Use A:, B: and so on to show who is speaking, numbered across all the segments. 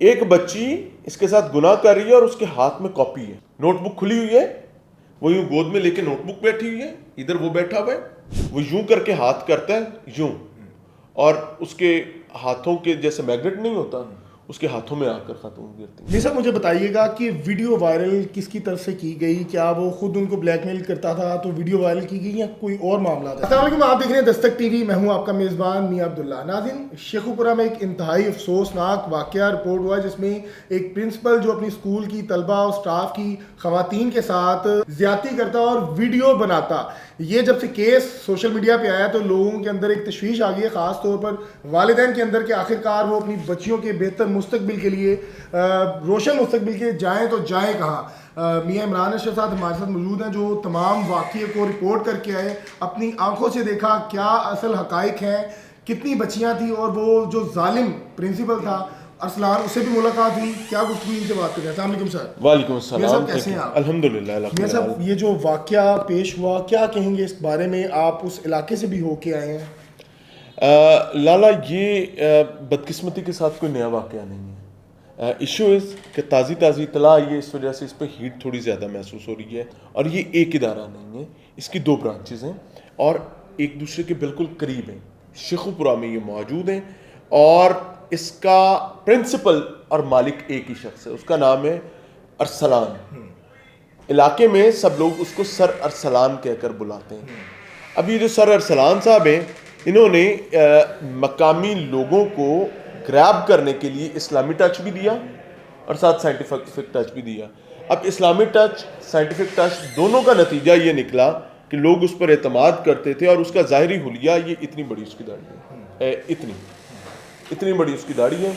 A: ایک بچی اس کے ساتھ گناہ کر رہی ہے اور اس کے ہاتھ میں کاپی ہے, نوٹ بک کھلی ہوئی ہے, وہ یوں گود میں لے کے نوٹ بک بیٹھی ہوئی ہے, ادھر وہ بیٹھا ہوا ہے, وہ یوں کر کے ہاتھ کرتا ہے یوں, اور اس کے ہاتھوں کے جیسے میگنیٹ نہیں ہوتا اس کے ہاتھوں میں آ کر خاتون گرتی.
B: جی صاحب مجھے بتائیے گا کہ ویڈیو وائرل کس کی طرف سے کی گئی, کیا وہ خود ان کو بلیک میل کرتا تھا تو ویڈیو وائرل کی گئی یا کوئی اور معاملہ تھا؟ السلام علیکم, آپ دیکھ رہے ہیں دستک ٹی وی, میں ہوں آپ کا میزبان میاں عبداللہ. ناظرین, شیخو پورہ میں ایک انتہائی افسوسناک واقعہ رپورٹ ہوا جس میں ایک پرنسپل جو اپنی اسکول کی طلبہ اور اسٹاف کی خواتین کے ساتھ زیادتی کرتا اور ویڈیو بناتا. یہ جب سے کیس سوشل میڈیا پہ آیا تو لوگوں کے اندر ایک تشویش آ گئی ہے, خاص طور پر والدین کے اندر کہ آخرکار وہ اپنی بچیوں کے بہتر مستقبل کے لیے, روشن مستقبل کے جائیں تو جائیں کہاں. میاں عمران اشرف صاحب ہمارے ساتھ موجود ہیں جو تمام واقعے کو رپورٹ کر کے آئے, اپنی آنکھوں سے دیکھا کیا اصل حقائق ہیں, کتنی بچیاں تھیں, اور وہ جو ظالم پرنسپل تھا ارسلان اس سے بھی ملاقات ہوئی, کیا گفتگو ان سے بات کریں. السلام علیکم سر.
A: وعلیکم السلام.
B: میاں صاحب کیسے ہیں آپ؟
A: الحمدللہ.
B: میاں صاحب یہ جو واقعہ پیش ہوا کیا کہیں گے اس بارے میں, آپ اس علاقے سے بھی ہو کے آئے ہیں؟
A: لالا یہ بدقسمتی کے ساتھ کوئی نیا واقعہ نہیں ہے. ایشو از کہ تازی اطلاع آئی ہے, اس وجہ سے اس پہ ہیٹ تھوڑی زیادہ محسوس ہو رہی ہے. اور یہ ایک ادارہ نہیں ہے, اس کی 2 برانچز ہیں اور ایک دوسرے کے بالکل قریب ہیں. شیخو پورہ میں یہ موجود ہیں اور اس کا پرنسپل اور مالک ایک ہی شخص ہے, اس کا نام ہے ارسلان. علاقے میں سب لوگ اس کو سر ارسلان کہہ کر بلاتے ہیں. اب یہ جو سر ارسلان صاحب ہیں, انہوں نے مقامی لوگوں کو گریب کرنے کے لیے اسلامی ٹچ بھی دیا اور ساتھ سائنٹیفک ٹچ بھی دیا. اب اسلامی ٹچ سائنٹیفک ٹچ دونوں کا نتیجہ یہ نکلا کہ لوگ اس پر اعتماد کرتے تھے, اور اس کا ظاہری حلیہ یہ اتنی بڑی اس کی داڑھی ہے, اتنی بڑی اس کی داڑھی ہے,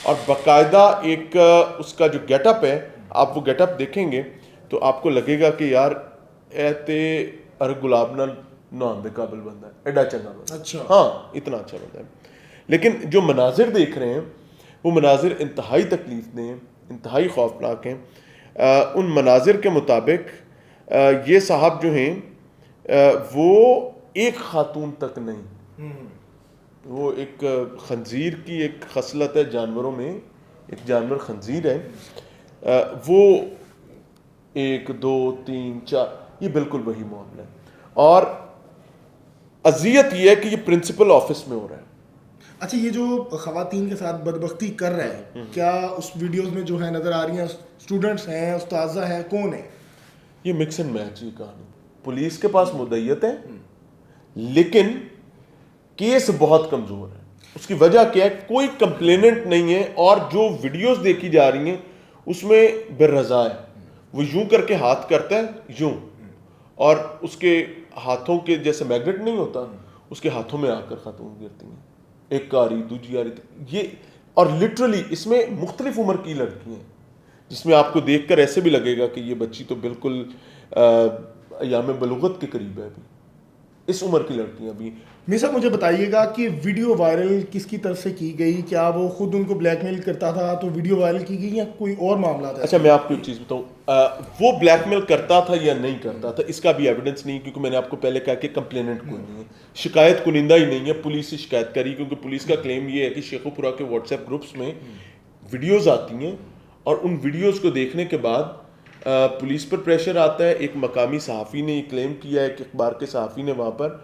A: اور باقاعدہ ایک اس کا جو گیٹ اپ ہے, آپ وہ گیٹ اپ دیکھیں گے تو آپ کو لگے گا کہ یار ایتے ار گلاب نال نہان دے قابل بندہ ہے, ایڈا چنگا بندہ.
B: اچھا,
A: ہاں اتنا اچھا بندہ ہے. لیکن جو مناظر دیکھ رہے ہیں وہ مناظر انتہائی تکلیف دہ ہیں, انتہائی خوفناک ہیں. ان مناظر کے مطابق یہ صاحب جو ہیں وہ ایک خاتون تک نہیں, وہ ایک خنزیر کی ایک خصلت ہے جانوروں میں, ایک جانور خنزیر ہے, وہ 1 2 3 4 یہ بالکل وہی معاملہ ہے. اور اذیت یہ ہے کہ یہ پرنسپل آفس میں ہو رہا ہے.
B: اچھا, یہ جو خواتین کے ساتھ بدبختی کر رہا ہے, کیا اس ویڈیوز میں جو ہے نظر آ رہی ہیں اسٹوڈنٹس ہیں, استاذہ ہیں, کون ہیں؟
A: یہ مکس اینڈ میچ کی کہانی. پولیس کے پاس مدعیت ہے لیکن کیس بہت کمزور ہے. اس کی وجہ کیا ہے, کوئی کمپلیننٹ نہیں ہے, اور جو ویڈیوز دیکھی جا رہی ہیں اس میں بے رضا ہے. وہ یوں کر کے ہاتھ کرتا ہے یوں, اور اس کے ہاتھوں کے جیسے میگنیٹ نہیں ہوتا اس کے ہاتھوں میں آ کر خاتون گرتی ہیں, ایک آ رہی دوسری آ رہی. یہ اور لٹرلی اس میں مختلف عمر کی لڑکی ہیں, جس میں آپ کو دیکھ کر ایسے بھی لگے گا کہ یہ بچی تو بالکل ایام بلوغت کے قریب ہے. ابھی اس عمر کی لڑکیاں بھی.
B: میاں صاحب مجھے بتائیے گا کہ ویڈیو وائرل کس کی طرف سے کی گئی, کیا وہ خود ان کو بلیک میل کرتا تھا تو ویڈیو وائرل کی گئی یا کوئی اور معاملہ تھا؟
A: اچھا, میں آپ کو ایک چیز بتاؤں, وہ بلیک میل کرتا تھا یا نہیں کرتا تھا اس کا بھی ایویڈنس نہیں, کیونکہ میں نے آپ کو پہلے کہا کہ کمپلیننٹ کوئی نہیں ہے, شکایت کنندہ ہی نہیں ہے. پولیس سے شکایت کری, کیونکہ پولیس کا کلیم یہ ہے کہ شیخو پورہ کے واٹس ایپ گروپس میں ویڈیوز آتی ہیں, اور ان ویڈیوز کو دیکھنے کے بعد پولیس پر پریشر آتا ہے. ایک مقامی صحافی نے یہ کلیم کیا ہے, ایک اخبار کے صحافی نے وہاں پر,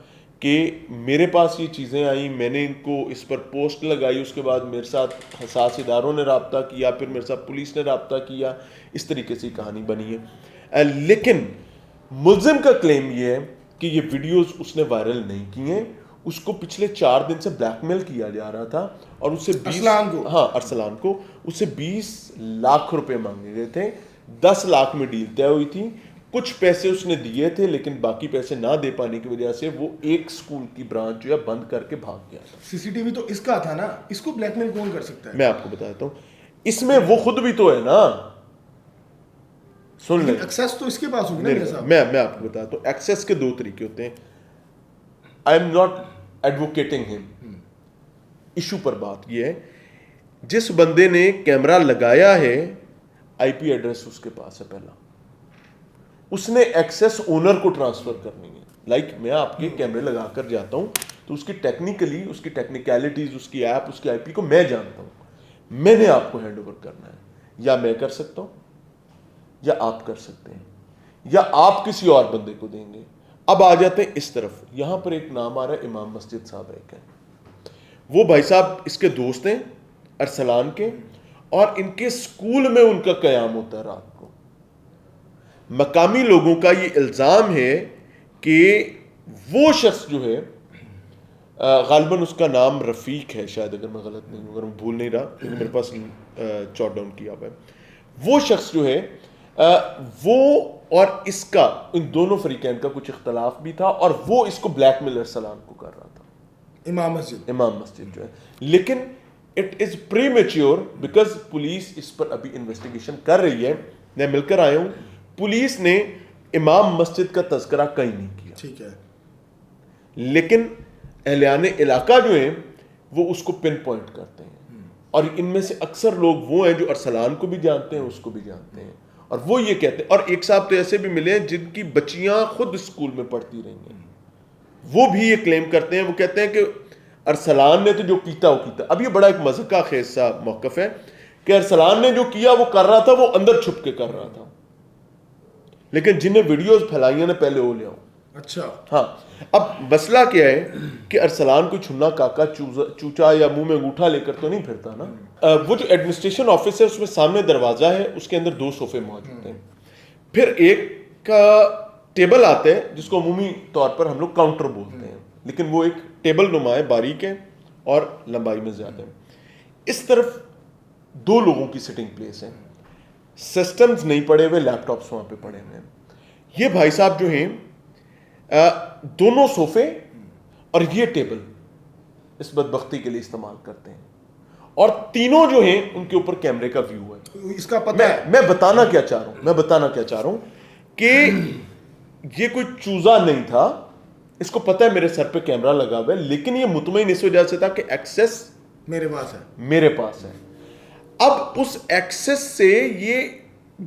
A: کہ میرے پاس یہ چیزیں آئیں, میں نے ان کو اس پر پوسٹ لگائی, اس کے بعد میرے ساتھ حساس اداروں نے رابطہ کیا, پھر میرے ساتھ پولیس نے رابطہ کیا, اس طریقے سے کہانی بنی ہے. لیکن ملزم کا کلیم یہ ہے کہ یہ ویڈیوز اس نے وائرل نہیں کی ہیں, اس کو پچھلے 4 دن سے بلیک میل کیا جا رہا تھا, اور اس سے ارسلان کو اس سے 20 لاکھ روپے مانگے گئے تھے. 10 لاکھ میں ڈیل طے ہوئی تھی. کچھ پیسے اس نے دیے تھے, لیکن باقی پیسے نہ دے پانے کی وجہ سے وہ ایک سکول کی برانچ جو ہے بند کر کے بھاگ گیا تھا.
B: سی سی ٹی وی تو اس کا تھا نا, اس کو بلیک میل کون کر سکتا ہے؟
A: میں آپ کو بتاتا ہوں, اس میں وہ خود بھی تو ہے نا. سن لیں,
B: ایکسیس تو اس کے پاس ہوگی نا میاں صاحب.
A: میں آپ کو بتاتا ہوں, ایکسیس کے 2 طریقے ہوتے ہیں. آئی ایم ناٹ ایڈوکیٹنگ ہم, ایشو پر بات یہ ہے, جس بندے نے کیمرہ لگایا ہے آئی پی ایڈریس اس کے پاس ہے پہلا, اس نے ایکسیس اونر کو ٹرانسفر کرنی ہے. لائک میں آپ کے کیمرے لگا کر جاتا ہوں تو اس کی ٹیکنیکلی, اس کی ٹیکنیکلٹیز, اس کی ایپ, اس کی آئی پی کو میں جانتا ہوں, میں نے آپ کو ہینڈ اوور کر یا میں کر سکتا ہوں یا آپ کر سکتے ہیں یا آپ کسی اور بندے کو دیں گے. اب آ جاتے ہیں اس طرف. یہاں پر ایک نام آ رہا ہے امام مسجد صاحب ایک ہیں. وہ بھائی صاحب اس کے دوست ہیں ارسلان کے, اور ان کے سکول میں ان کا قیام ہوتا ہے رات کو. مقامی لوگوں کا یہ الزام ہے کہ وہ شخص جو ہے, غالباً اس کا نام رفیق ہے شاید, اگر میں غلط نہیں ہوں, اگر میں بھول نہیں رہا, لیکن میرے پاس جاٹ ڈاؤن کیا ہوا ہے. وہ شخص جو ہے وہ اور اس کا, ان دونوں فریقین کا کچھ اختلاف بھی تھا, اور وہ اس کو بلیک میل ارسلان کو کر رہا تھا, امام مسجد جو ہے. لیکن it is premature because police اس پر ابھی انویسٹیگیشن کر رہی ہے. میں مل کر آیا ہوں, پولیس نے امام مسجد کا تذکرہ کہیں نہیں کیا,
B: ٹھیک ہے,
A: لیکن اہلیان علاقہ جو ہیں وہ اس کو پن پوائنٹ کرتے ہیں, اور ان میں سے اکثر لوگ وہ ہیں جو ارسلان کو بھی جانتے ہیں, اس کو بھی جانتے ہیں, اور وہ یہ کہتے ہیں. اور ایک صاحب تو ایسے بھی ملے ہیں جن کی بچیاں خود اسکول میں پڑھتی رہی ہیں, وہ بھی یہ کلیم کرتے ہیں. وہ کہتے ہیں کہ ارسلان نے تو جو کیتا وہ کیتا. اب یہ بڑا ایک مذہقہ خیز سا موقف ہے کہ ارسلان نے جو کیا وہ کر رہا تھا, وہ اندر چھپ کے کر رہا تھا, لیکن جنہیں ویڈیوز پھیلائی نے پہلے وہ لے آؤ.
B: اچھا,
A: ہاں. اب مسئلہ کیا ہے کہ ارسلان کوئی چھنا کاکا چوچا یا منہ میں انگوٹھا لے کر تو نہیں پھرتا نا. وہ جو ایڈمنسٹریشن آفس ہے اس میں سامنے دروازہ ہے, اس کے اندر 2 صوفے موجود ہیں, پھر ایک کا ٹیبل آتا ہے جس کو عمومی طور پر ہم لوگ کاؤنٹر بولتے ہیں, لیکن وہ ایک ٹیبل نما ہے, باریک ہے اور لمبائی میں زیادہ ہے. اس طرف 2 لوگوں کی سٹنگ پلیس ہے, سسٹمز نہیں پڑے ہوئے, لیپ ٹاپس وہاں پہ پڑے ہوئے ہیں. یہ بھائی صاحب جو ہیں دونوں صوفے اور یہ ٹیبل اس بدبختی کے لیے استعمال کرتے ہیں, اور تینوں جو ہیں ان کے اوپر کیمرے کا ویو ہے.
B: اس کا پتہ ہے,
A: میں بتانا کیا چاہ رہا ہوں کہ یہ کوئی چوزا نہیں تھا, اس کو پتہ ہے میرے سر پہ کیمرہ لگا ہوا ہے, لیکن یہ مطمئن اس وجہ سے تھا کہ ایکسس میرے پاس ہے. اب اس ایکسس سے یہ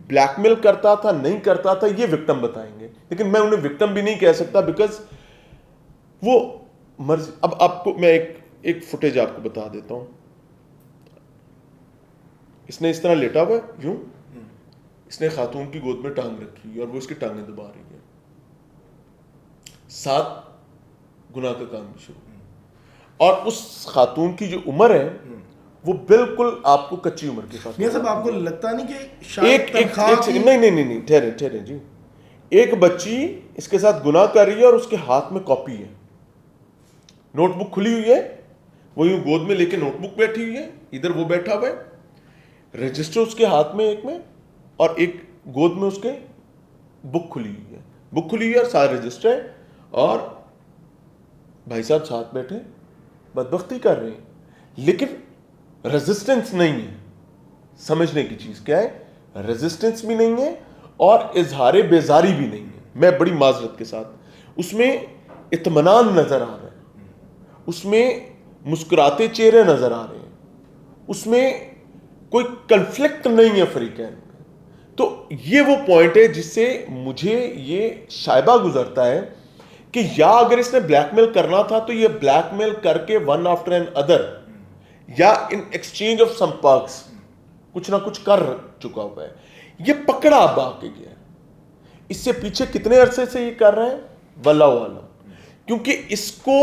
A: بلیک میل کرتا تھا نہیں کرتا تھا یہ وکٹم بتائیں گے, لیکن میں انہیں وکٹم بھی نہیں کہہ سکتا بیکاز وہ مرضی. اب آپ کو میں ایک فوٹیج آپ کو بتا دیتا ہوں. اس نے اس طرح لیٹا ہوا ہے یوں, اس نے خاتون کی گود میں ٹانگ رکھی اور وہ اس کی ٹانگیں دبا رہی ہے. 7 گناہ کا کام بھی شروع, اور اس خاتون کی جو عمر ہے وہ بالکل آپ کو کچی عمر کے ساتھ.
B: میاں صاحب آپ کو لگتا نہیں کہ
A: نہیں ٹھہرے جی, ایک بچی اس کے ساتھ گناہ کر رہی ہے اور اس کے ہاتھ میں کاپی ہے, نوٹ بک کھلی ہوئی ہے, وہ یوں گود میں لے کے نوٹ بک بیٹھی ہوئی ہے, ادھر وہ بیٹھا ہوا ہے, رجسٹر اس کے ہاتھ میں ایک میں, اور ایک گود میں اس کے بک کھلی ہوئی ہے اور سارے رجسٹر ہے, اور بھائی صاحب ساتھ بیٹھے بدبختی کر رہے ہیں, لیکن ریزسٹنس نہیں ہے. سمجھنے کی چیز کیا ہے, ریزسٹنس بھی نہیں ہے اور اظہار بیزاری بھی نہیں ہے. میں بڑی معذرت کے ساتھ, اس میں اطمینان نظر آ رہا ہے, اس میں مسکراتے چہرے نظر آ رہے ہیں, اس میں کوئی کنفلکٹ نہیں ہے فریقین میں. تو یہ وہ پوائنٹ ہے جس سے مجھے یہ شائبہ گزرتا ہے کہ یا اگر اس نے بلیک میل کرنا تھا تو یہ بلیک میل کر کے ون آفٹر این ادر یا in exchange of some perks کچھ نہ کچھ کر چکا ہوا ہے. یہ پکڑا اب آ کے گیا ہے. اس سے پیچھے کتنے عرصے سے یہ کر رہے ہیں واللہ عالم, کیونکہ اس کو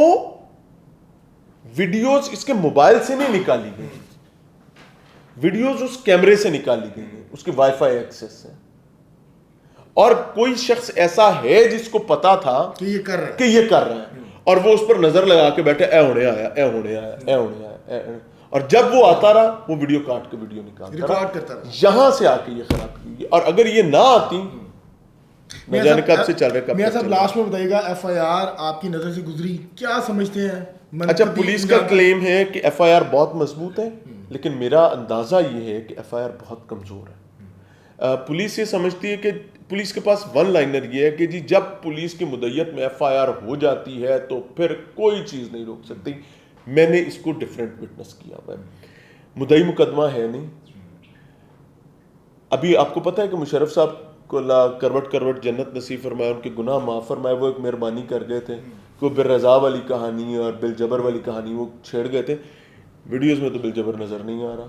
A: ویڈیوز اس کے موبائل سے نہیں نکالی گئی, ویڈیوز اس کیمرے سے نکالی گئی ہیں, اس کے وائی فائی ایکسس سے, اور کوئی شخص ایسا ہے جس کو پتا تھا کہ یہ کر رہا ہے اور وہ اس پر نظر لگا کے بیٹھے اے ہونے آیا, اور جب وہ آتا رہا وہ ویڈیو کاٹ کے ویڈیو نکالتا رہا, یہاں سے آ کے یہ خراب کی. اور اگر یہ نہ آتی میں جانے کب سے چل رہا.
B: میاں صاحب لاسٹ میں بتائیے گا, ایف آئی آر آپ کی نظر سے گزری, کیا سمجھتے ہیں؟
A: اچھا, پولیس کا کلیم ہے کہ ایف آئی آر بہت مضبوط ہے, لیکن میرا اندازہ یہ ہے کہ ایف آئی آر بہت کمزور ہے. پولیس یہ سمجھتی ہے کہ پولیس کے پاس ون لائنر یہ ہے کہ جی جب پولیس کی مدعیت میں ایف آئی آر ہو جاتی ہے تو پھر کوئی چیز نہیں روک سکتی. میں نے اس کو ڈفرینٹ وٹنس کیا ہوا ہے. مدعی مقدمہ ہے نہیں. ابھی آپ کو پتہ ہے کہ مشرف صاحب کو اللہ کروٹ جنت نصیب فرمائے, ان کے گناہ معاف فرمائے, وہ ایک مہربانی کر گئے تھے, کوئی بالرضا والی کہانی اور بالجبر والی کہانی وہ چھیڑ گئے تھے. ویڈیوز میں تو بالجبر نظر نہیں آ رہا.